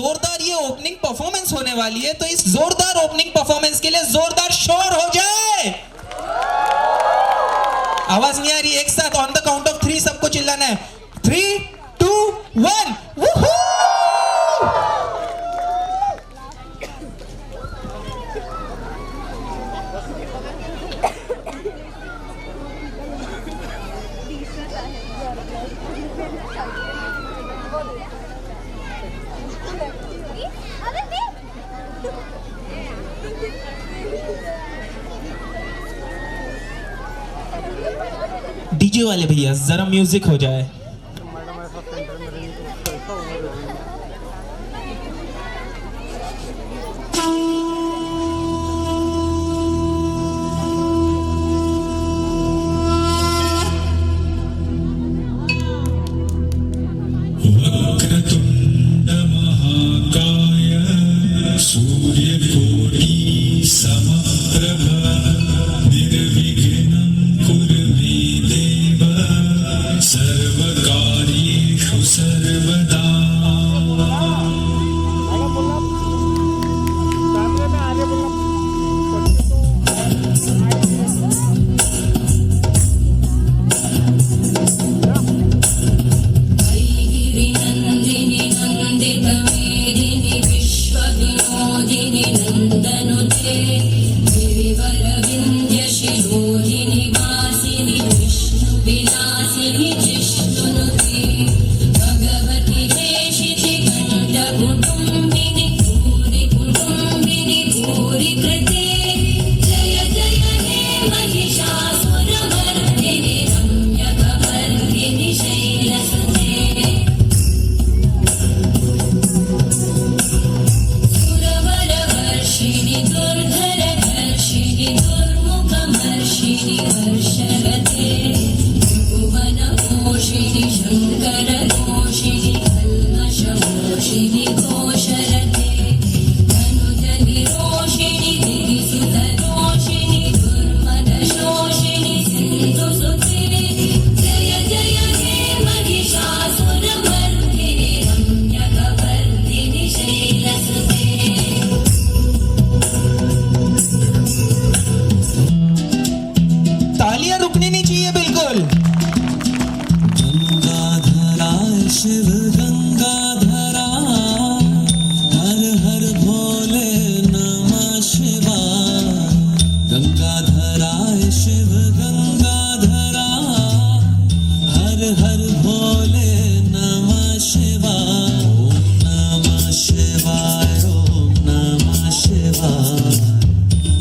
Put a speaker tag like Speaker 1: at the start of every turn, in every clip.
Speaker 1: जोरदार ये opening performance होने वाली है, तो इस जोरदार ओपनिंग परफॉर्मेंस के लिए जोरदार शोर हो जाए। आवाज नहीं आ रही, एक साथ ऑन द काउंट ऑफ 3 सबको चिल्लाना है। 3, 2, 1 वूहू! डीजे वाले भैया जरा म्यूजिक हो जाए।
Speaker 2: वक्रतुंड महाकाय सूर्यकोटि समप्रभ निर्विघ्नं कुरु मे देव सर्वकार्येषु सर्वदा।
Speaker 3: शिव गंगाधरा हर हर भोले नमः शिवाय। गंगाधराय शिव गंगाधरा हर हर भोले नमः शिवाय। ओम नमः शिवाय ओम नमः शिवाय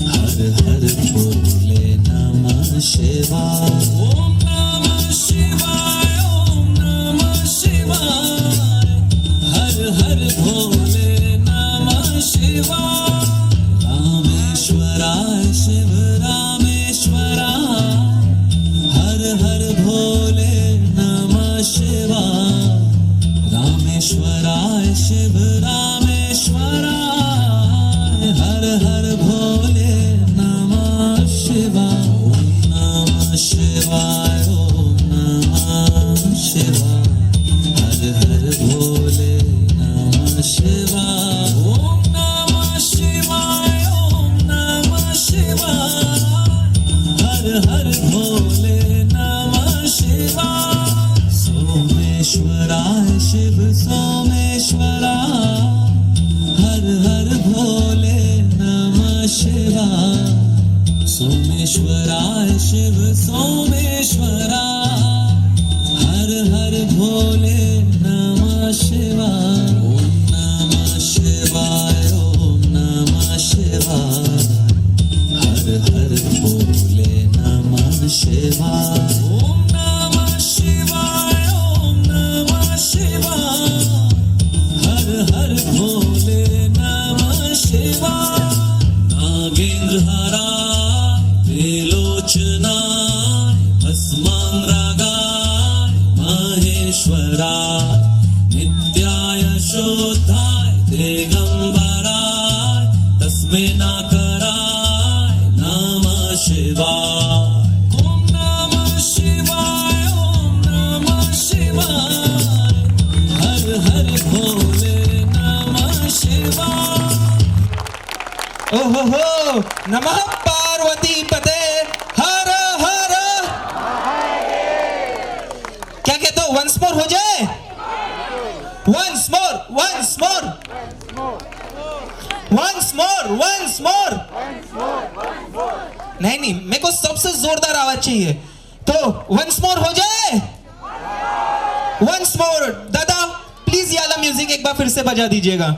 Speaker 3: हर हर भोले नमः शिवाय। ओम नमः शिवाय हर हर भोले नमः शिवाय। रामेश्वराय शिव रामेश्वराय हर हर भोले नमः शिवाय। रामेश्वराय शिव रामेश्वराय हर हर भोले नमः शिवाय। ओम नमः शिवाय ओम नमः शिवाय हर हर भोले नमः शिवाय। ओम नमः शिवाय ओम नमः शिवाय हर हर भोले नमः शिवाय। सोमेश्वराय शिव सोमेश्वराय हर हर भोले नमः शिवाय। सोमेश्वराय शिव सोमेश्वराय हर हर भोले नमः शिवाय। ओम नमः शिवाय ओम नमः शिवाय हर हर भोले नमः शिवाय। ओम नमः शिवाय ओम नमः शिवाय हर हर भोले नमः शिवाय। नागेंद्रहाराय त्रिलोचनाय भस्मांगरागाय महेश्वराय नित्याय शुद्धाय दिगंबराय तस्मै नाकराय नमः शिवाय। ओम नमः शिवाय ओम नमः शिवाय हर हर भोले नमः
Speaker 1: ओहो हो, नमः पार्वती पते हर हर। क्या कहते हो, वंस मोर हो जाए? Once more, once more, once more, once more. नहीं नहीं, मेरे को सबसे जोरदार आवाज चाहिए, तो वंस मोर हो जाए? Once more. दादा प्लीज ये वाला म्यूजिक एक बार फिर से बजा दीजिएगा।